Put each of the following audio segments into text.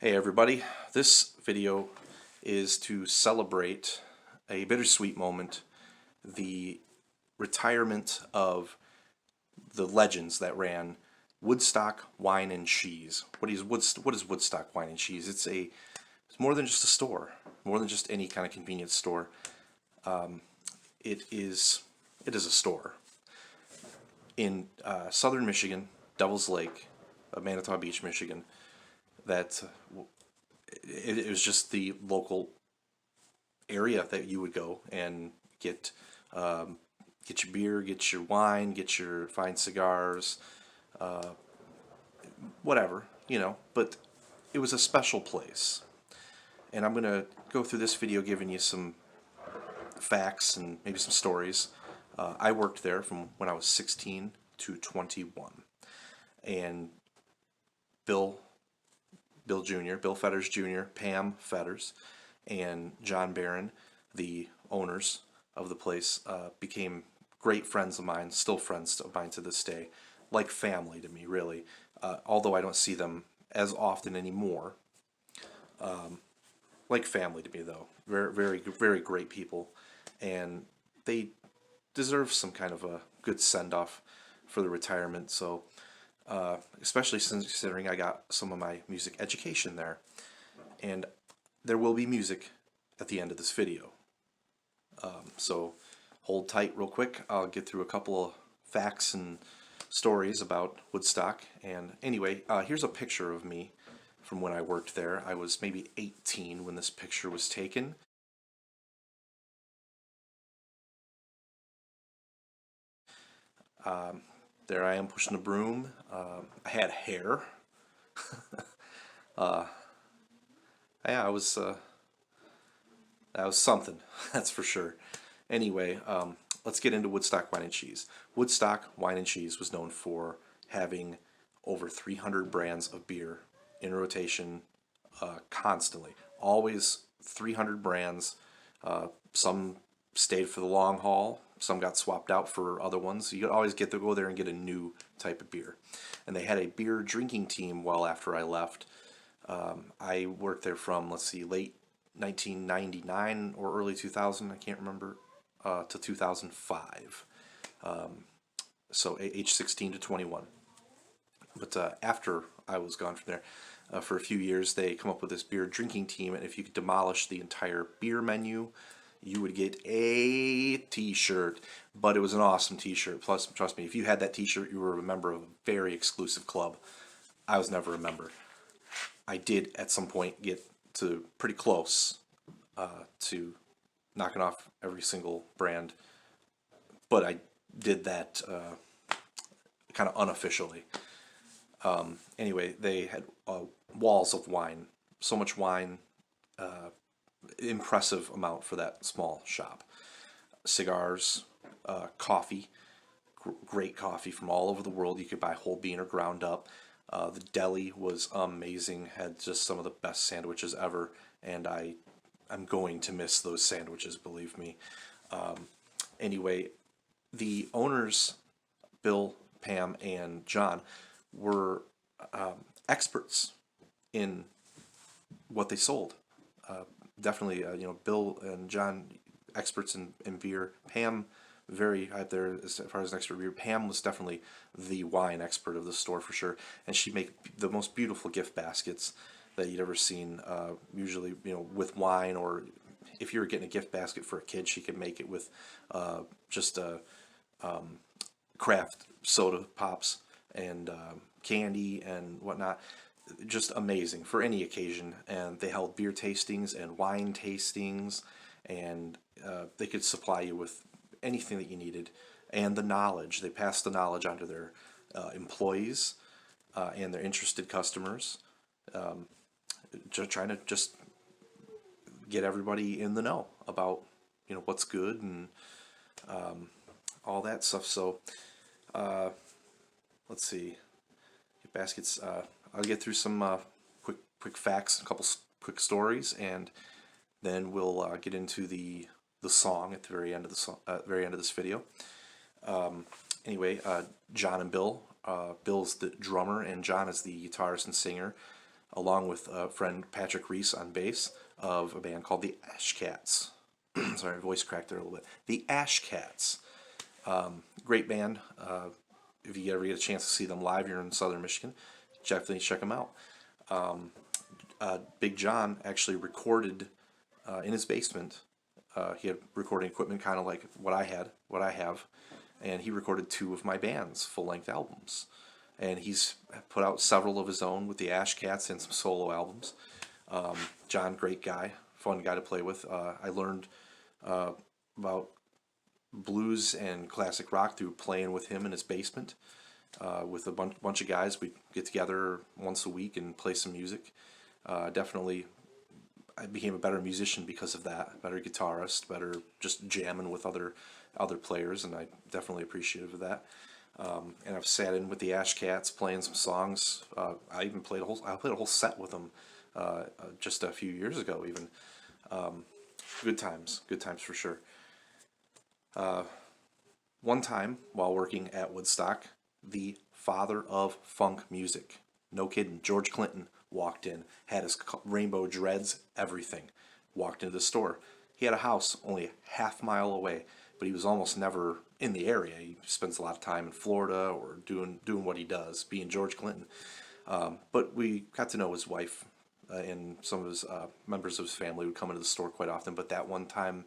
Hey everybody, this video is to celebrate a bittersweet moment, the retirement of the legends that ran Woodstock Wine and Cheese. What is Woodstock Wine and Cheese? It's more than just a store, more than just any kind of convenience store. It is a store in southern Michigan, Devil's Lake, Manitoba Beach, Michigan. That it was just the local area that you would go and get your beer, get your wine, get your fine cigars, whatever, But it was a special place, and I'm gonna go through this video giving you some facts and maybe some stories. I worked there from when I was 16 to 21, and Bill Bill Fetters Jr., Pam Fetters, and John Barron, the owners of the place, became great friends of mine, still friends of mine to this day, like family to me, really. Although I don't see them as often anymore, like family to me, though. Very, very, very great people, and they deserve some kind of a good send off for the retirement. So, especially since considering I got some of my music education there, and there will be music at the end of this video. So hold tight real quick. I'll get through a couple of facts and stories about Woodstock. And anyway, here's a picture of me from when I worked there. I was maybe 18 when this picture was taken. There I am pushing a broom. I had hair. Yeah, that was something, that's for sure. Anyway, let's get into Woodstock Wine and Cheese. Woodstock Wine and Cheese was known for having over 300 brands of beer in rotation constantly. Always 300 brands. Some stayed for the long haul. Some got swapped out for other ones. You could always get to go there and get a new type of beer. And they had a beer drinking team well after I left. I worked there from, let's see, late 1999 or early 2000, I can't remember, to 2005. So age 16 to 21. But after I was gone from there, for a few years, they come up with this beer drinking team, and if you could demolish the entire beer menu, you would get a t-shirt. But it was an awesome t-shirt. Plus, trust me, if you had that t-shirt, you were a member of a very exclusive club. I was never a member. I did at some point get to pretty close to knocking off every single brand, but I did that kind of unofficially. Anyway, they had walls of wine, so much wine, impressive amount for that small shop. Cigars, coffee, great coffee from all over the world. You could buy whole bean or ground up. The deli was amazing, had just some of the best sandwiches ever, and I'm going to miss those sandwiches, believe me. Anyway, the owners, Bill, Pam, and John, were experts in what they sold. Definitely, Bill and John, experts in beer. Pam, very out there as far as an expert beer. Pam was definitely the wine expert of the store for sure, and she'd make the most beautiful gift baskets that you'd ever seen. Usually, with wine, or if you were getting a gift basket for a kid, she could make it with just craft soda pops and candy and whatnot. Just amazing for any occasion. And they held beer tastings and wine tastings, and they could supply you with anything that you needed, and the knowledge. They passed the knowledge on to their employees and their interested customers, trying to just get everybody in the know about what's good and all that stuff. So let's see, get baskets. I'll get through some quick facts, a couple quick stories, and then we'll get into the song at the very end of this video. Anyway, John and Bill. Bill's the drummer, and John is the guitarist and singer. along with friend Patrick Reese on bass of a band called the Ash Cats. Sorry, voice cracked there a little bit. The Ash Cats. Great band. If you ever get a chance to see them live, you're in Southern Michigan, definitely check them out. Big John actually recorded in his basement. He had recording equipment kind of like what I have, and he recorded 2 of my band's full-length albums. And he's put out several of his own with the Ash Cats and some solo albums. John, great guy, fun guy to play with. I learned about blues and classic rock through playing with him in his basement with a bunch of guys. We'd get together once a week and play some music. Definitely, I became a better musician because of that. Better guitarist, better just jamming with other players, and I definitely appreciative of that. And I've sat in with the Ash Cats playing some songs. I even played I played a whole set with them just a few years ago even. Good times for sure. One time while working at Woodstock, the father of funk music, no kidding, George Clinton, walked in, had his rainbow dreads, everything, walked into the store. He had a house only a half-mile away, but he was almost never in the area. He spends a lot of time in Florida or doing what he does, being George Clinton. But we got to know his wife, and some of his members of his family would come into the store quite often. But that one time,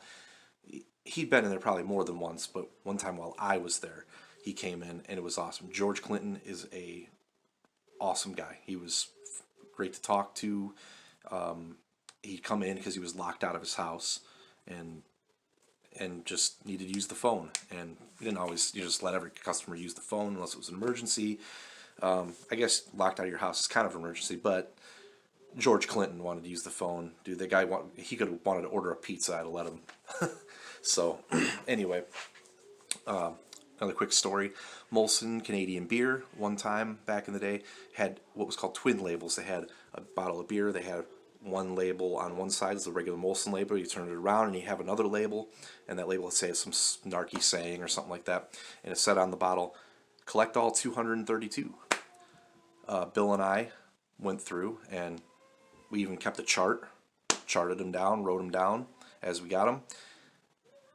he'd been in there probably more than once, but one time while I was there, he came in, and it was awesome. George Clinton is a awesome guy. He was great to talk to. He'd come in because he was locked out of his house, and just needed to use the phone. And we didn't always just let every customer use the phone unless it was an emergency. I guess locked out of your house is kind of an emergency, but George Clinton wanted to use the phone. Dude, the guy he could have wanted to order a pizza. I'd have let him. So anyway, another quick story. Molson Canadian Beer, one time back in the day, had what was called twin labels. They had a bottle of beer. They had one label on one side is the regular Molson label. You turn it around and you have another label, and that label, let's say, is some snarky saying or something like that, and it said on the bottle, "Collect all 232." Bill and I went through, and we even kept a chart, charted them down, wrote them down as we got them.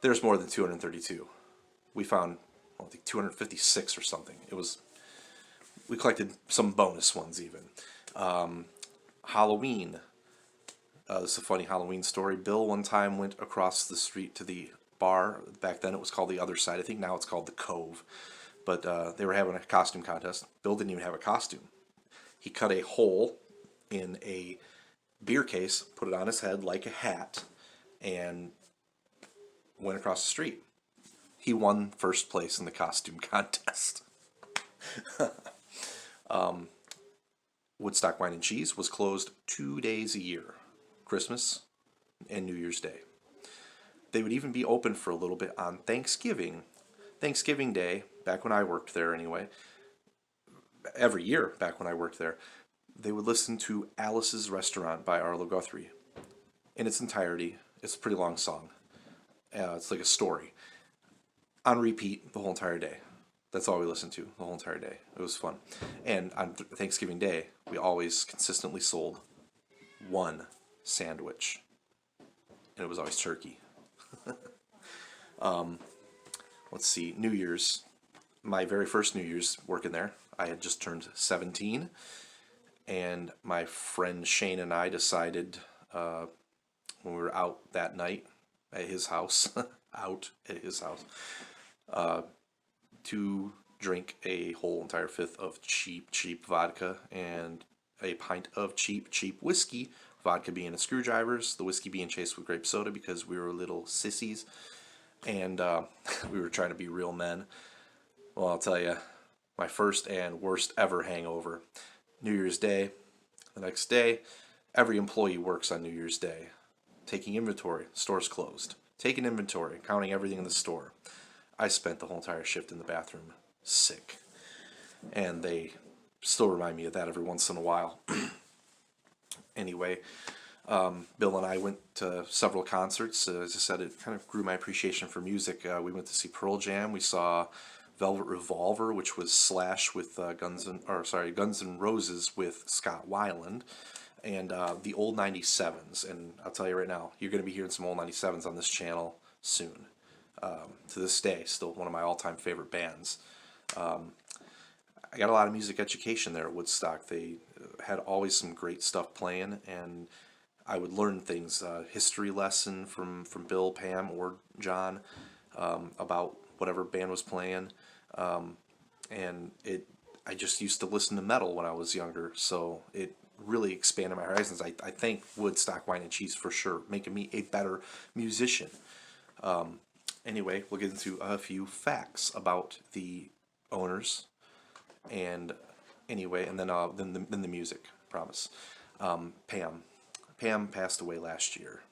There's more than 232. We found, I think, 256 or something. We collected some bonus ones even. Halloween. This is a funny Halloween story. Bill one time went across the street to the bar. Back then it was called the Other Side. I think now it's called the Cove. But they were having a costume contest. Bill didn't even have a costume. He cut a hole in a beer case, put it on his head like a hat, and went across the street. He won first place in the costume contest. Woodstock Wine and Cheese was closed 2 days a year, Christmas and New Year's Day. They would even be open for a little bit on Thanksgiving. Thanksgiving Day, back when I worked there anyway, every year back when I worked there, they would listen to Alice's Restaurant by Arlo Guthrie in its entirety. It's a pretty long song. It's like a story. On repeat the whole entire day. That's all we listened to the whole entire day. It was fun. And on Thanksgiving Day, we always consistently sold one sandwich. And it was always turkey. Let's see, New Year's. My very first New Year's working there, I had just turned 17. And my friend Shane and I decided when we were out that night at his house, to drink a whole entire fifth of cheap vodka and a pint of cheap whiskey. Vodka being a screwdrivers, the whiskey being chased with grape soda because we were little sissies, and we were trying to be real men. Well, I'll tell you, my first and worst ever hangover. New Year's Day, the next day, every employee works on New Year's Day. Taking inventory, store's closed. Taking inventory, counting everything in the store. I spent the whole entire shift in the bathroom sick. And they still remind me of that every once in a while. Anyway, Bill and I went to several concerts. As I said, it kind of grew my appreciation for music. We went to see Pearl Jam. We saw Velvet Revolver, which was Slash with Guns N' Roses with Scott Weiland, and the old 97s. And I'll tell you right now, you're going to be hearing some old 97s on this channel soon. To this day, still one of my all-time favorite bands. I got a lot of music education there at Woodstock. They had always some great stuff playing, and I would learn things, history lesson from Bill, Pam, or John, about whatever band was playing. And I just used to listen to metal when I was younger, so it really expanded my horizons. I thank Woodstock Wine and Cheese for sure, making me a better musician. Anyway, we'll get into a few facts about the owners, and anyway, and then the music. Promise. Pam passed away last year.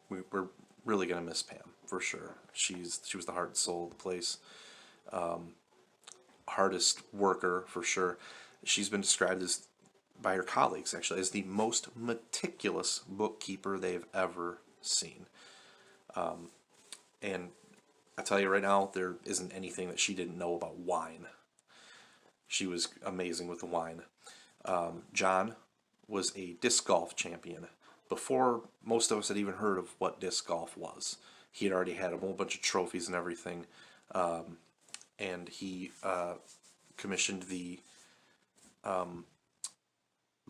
We're really gonna miss Pam for sure. She was the heart and soul of the place. Hardest worker for sure. She's been described as by her colleagues actually as the most meticulous bookkeeper they've ever seen. And I tell you right now, there isn't anything that she didn't know about wine. She was amazing with the wine. John was a disc golf champion before most of us had even heard of what disc golf was. He had already had a whole bunch of trophies and everything, and he commissioned the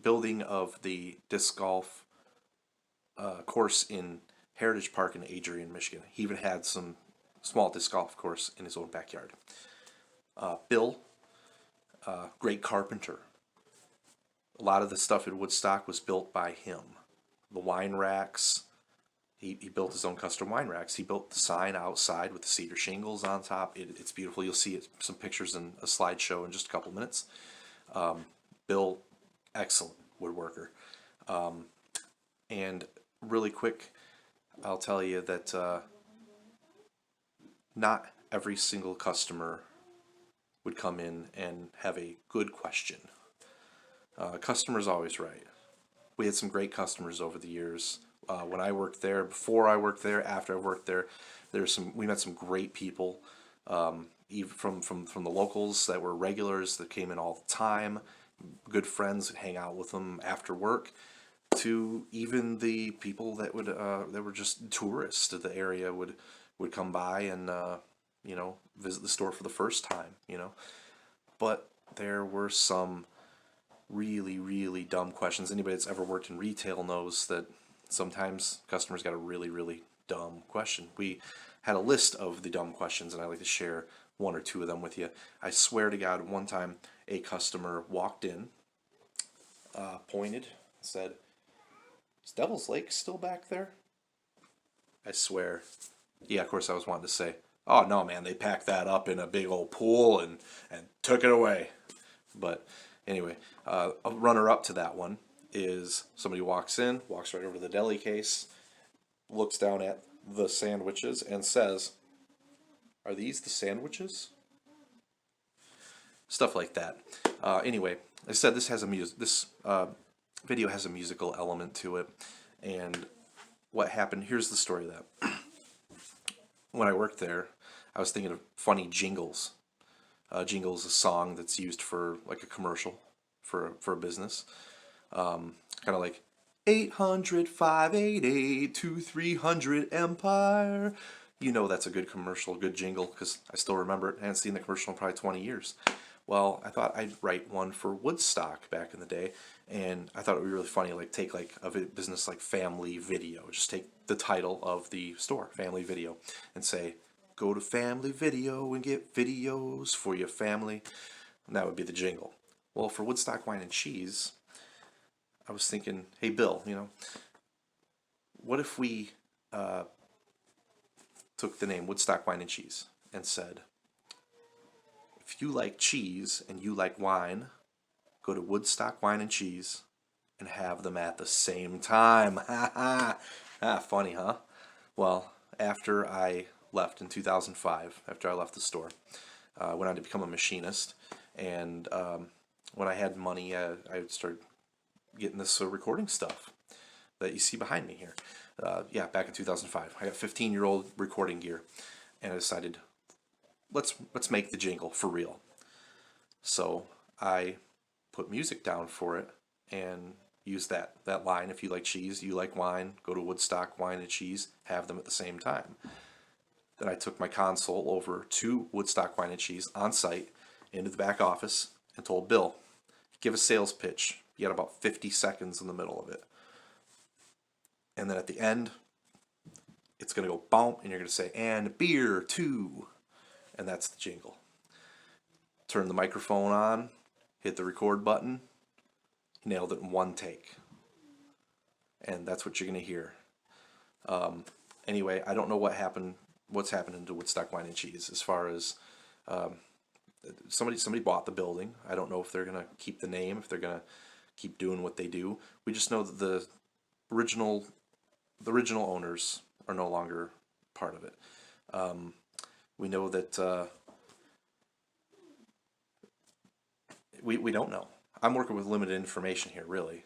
building of the disc golf course in Heritage Park in Adrian, Michigan. He even had some small disc golf course in his own backyard. Bill, great carpenter. A lot of the stuff in Woodstock was built by him. The wine racks, he built his own custom wine racks. He built the sign outside with the cedar shingles on top. It's beautiful. You'll see some pictures in a slideshow in just a couple minutes. Bill, excellent woodworker. And really quick, I'll tell you that not every single customer would come in and have a good question. Customer's always right. We had some great customers over the years. When I worked there, before I worked there, after I worked there, we met some great people, even from the locals that were regulars that came in all the time, good friends that hang out with them after work, to even the people that were just tourists of the area would come by and visit the store for the first time, But there were some really, really dumb questions. Anybody that's ever worked in retail knows that sometimes customers got a really, really dumb question. We had a list of the dumb questions, and I'd like to share one or two of them with you. I swear to God, one time a customer walked in, pointed, said, "Is Devil's Lake still back there?" I swear. Yeah, of course I was wanting to say, "Oh no, man, they packed that up in a big old pool and took it away." But anyway, a runner-up to that one is somebody walks in, walks right over to the deli case, looks down at the sandwiches and says, "Are these the sandwiches?" Stuff like that. Anyway, I said this video has a musical element to it, and what happened, here's the story of that. When I worked there, I was thinking of funny jingles. Jingle is a song that's used for like a commercial for a business. Kind of like 800-588-2300 Empire. That's a good commercial, good jingle, because I still remember it. I hadn't seen the commercial in probably 20 years. Well, I thought I'd write one for Woodstock back in the day, and I thought it would be really funny, like take like a business like Family Video. Just take the title of the store, Family Video, and say, "Go to Family Video and get videos for your family." And that would be the jingle. Well, for Woodstock Wine and Cheese, I was thinking, hey Bill, what if we took the name Woodstock Wine and Cheese and said, if you like cheese and you like wine, go to Woodstock Wine and Cheese and have them at the same time. Ha ha. Funny, huh? Well, after I left in 2005, after I left the store, I went on to become a machinist, and when I had money, I started getting this recording stuff that you see behind me here. Back in 2005, I got 15-year-old recording gear, and I decided, let's make the jingle for real. So I put music down for it and use that line. If you like cheese, you like wine, go to Woodstock Wine and Cheese, have them at the same time. Then I took my console over to Woodstock Wine and Cheese on site into the back office and told Bill, give a sales pitch. You got about 50 seconds in the middle of it. And then at the end, it's going to go boom, and you're going to say, and beer too. And that's the jingle. Turn the microphone on, hit the record button, nailed it in one take. And that's what you're going to hear. Anyway, I don't know what's happening to Woodstock Wine and Cheese as far as somebody bought the building. I don't know if they're going to keep the name, if they're going to keep doing what they do. We just know that the original owners are no longer part of it. We know that we don't know. I'm working with limited information here, really.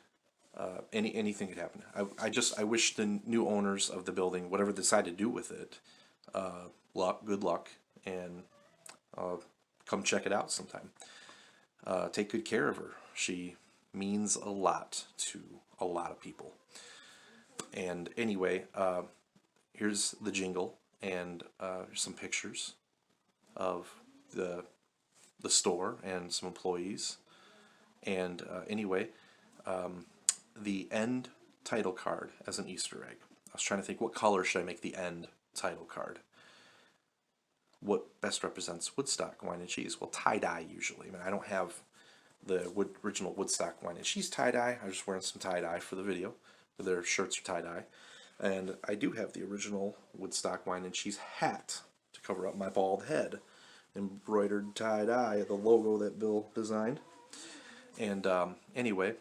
Anything could happen. I wish the new owners of the building, whatever they decide to do with it, good luck, and come check it out sometime. Take good care of her. She means a lot to a lot of people. And anyway, here's the jingle, and some pictures of the store and some employees. And anyway, the end title card as an Easter egg. I was trying to think, what color should I make the end title card? What best represents Woodstock Wine and Cheese? Well, tie-dye usually. I mean, I don't have the original Woodstock Wine and Cheese tie-dye. I'm just wearing some tie-dye for the video. Their shirts are tie-dye. And I do have the original Woodstock Wine and Cheese hat to cover up my bald head. Embroidered tie-dye, the logo that Bill designed. And anyway,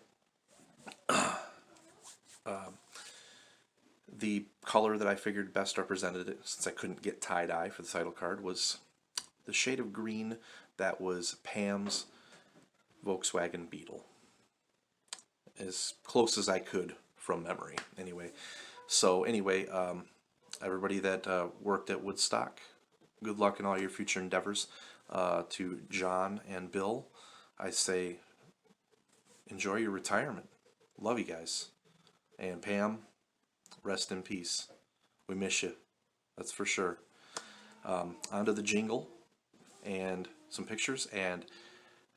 the color that I figured best represented it, since I couldn't get tie-dye for the title card, was the shade of green that was Pam's Volkswagen Beetle. As close as I could from memory, anyway. So anyway, everybody that worked at Woodstock, good luck in all your future endeavors. To John and Bill, I say, enjoy your retirement. Love you guys. And Pam, rest in peace. We miss you. That's for sure. On to the jingle and some pictures, and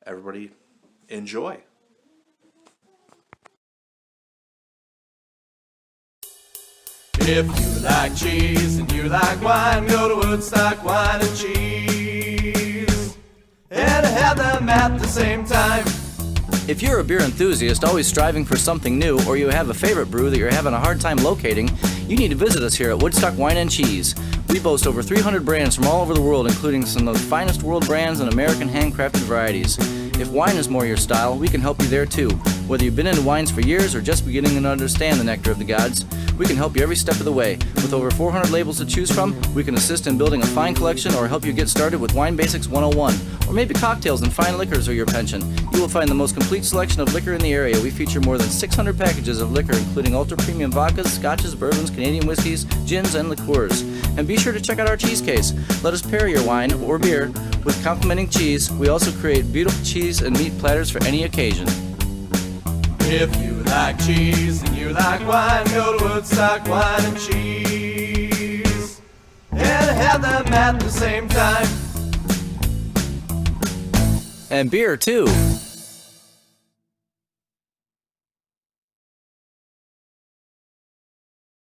everybody enjoy. If you like cheese and you like wine, go to Woodstock Wine and Cheese and have them at the same time. If you're a beer enthusiast always striving for something new, or you have a favorite brew that you're having a hard time locating, you need to visit us here at Woodstock Wine and Cheese. We boast over 300 brands from all over the world, including some of the finest world brands and American handcrafted varieties. If wine is more your style, we can help you there too. Whether you've been into wines for years or just beginning to understand the nectar of the gods, we can help you every step of the way. With over 400 labels to choose from, we can assist in building a fine collection or help you get started with Wine Basics 101. Or maybe cocktails and fine liquors are your penchant. You will find the most complete selection of liquor in the area. We feature more than 600 packages of liquor, including ultra-premium vodkas, scotches, bourbons, Canadian whiskeys, gins, and liqueurs. And be sure to check out our cheese case. Let us pair your wine or beer with complementing cheese. We also create beautiful cheese and meat platters for any occasion. If you like cheese and you like wine, go to Woodstock Wine and Cheese and have them at the same time. And beer too.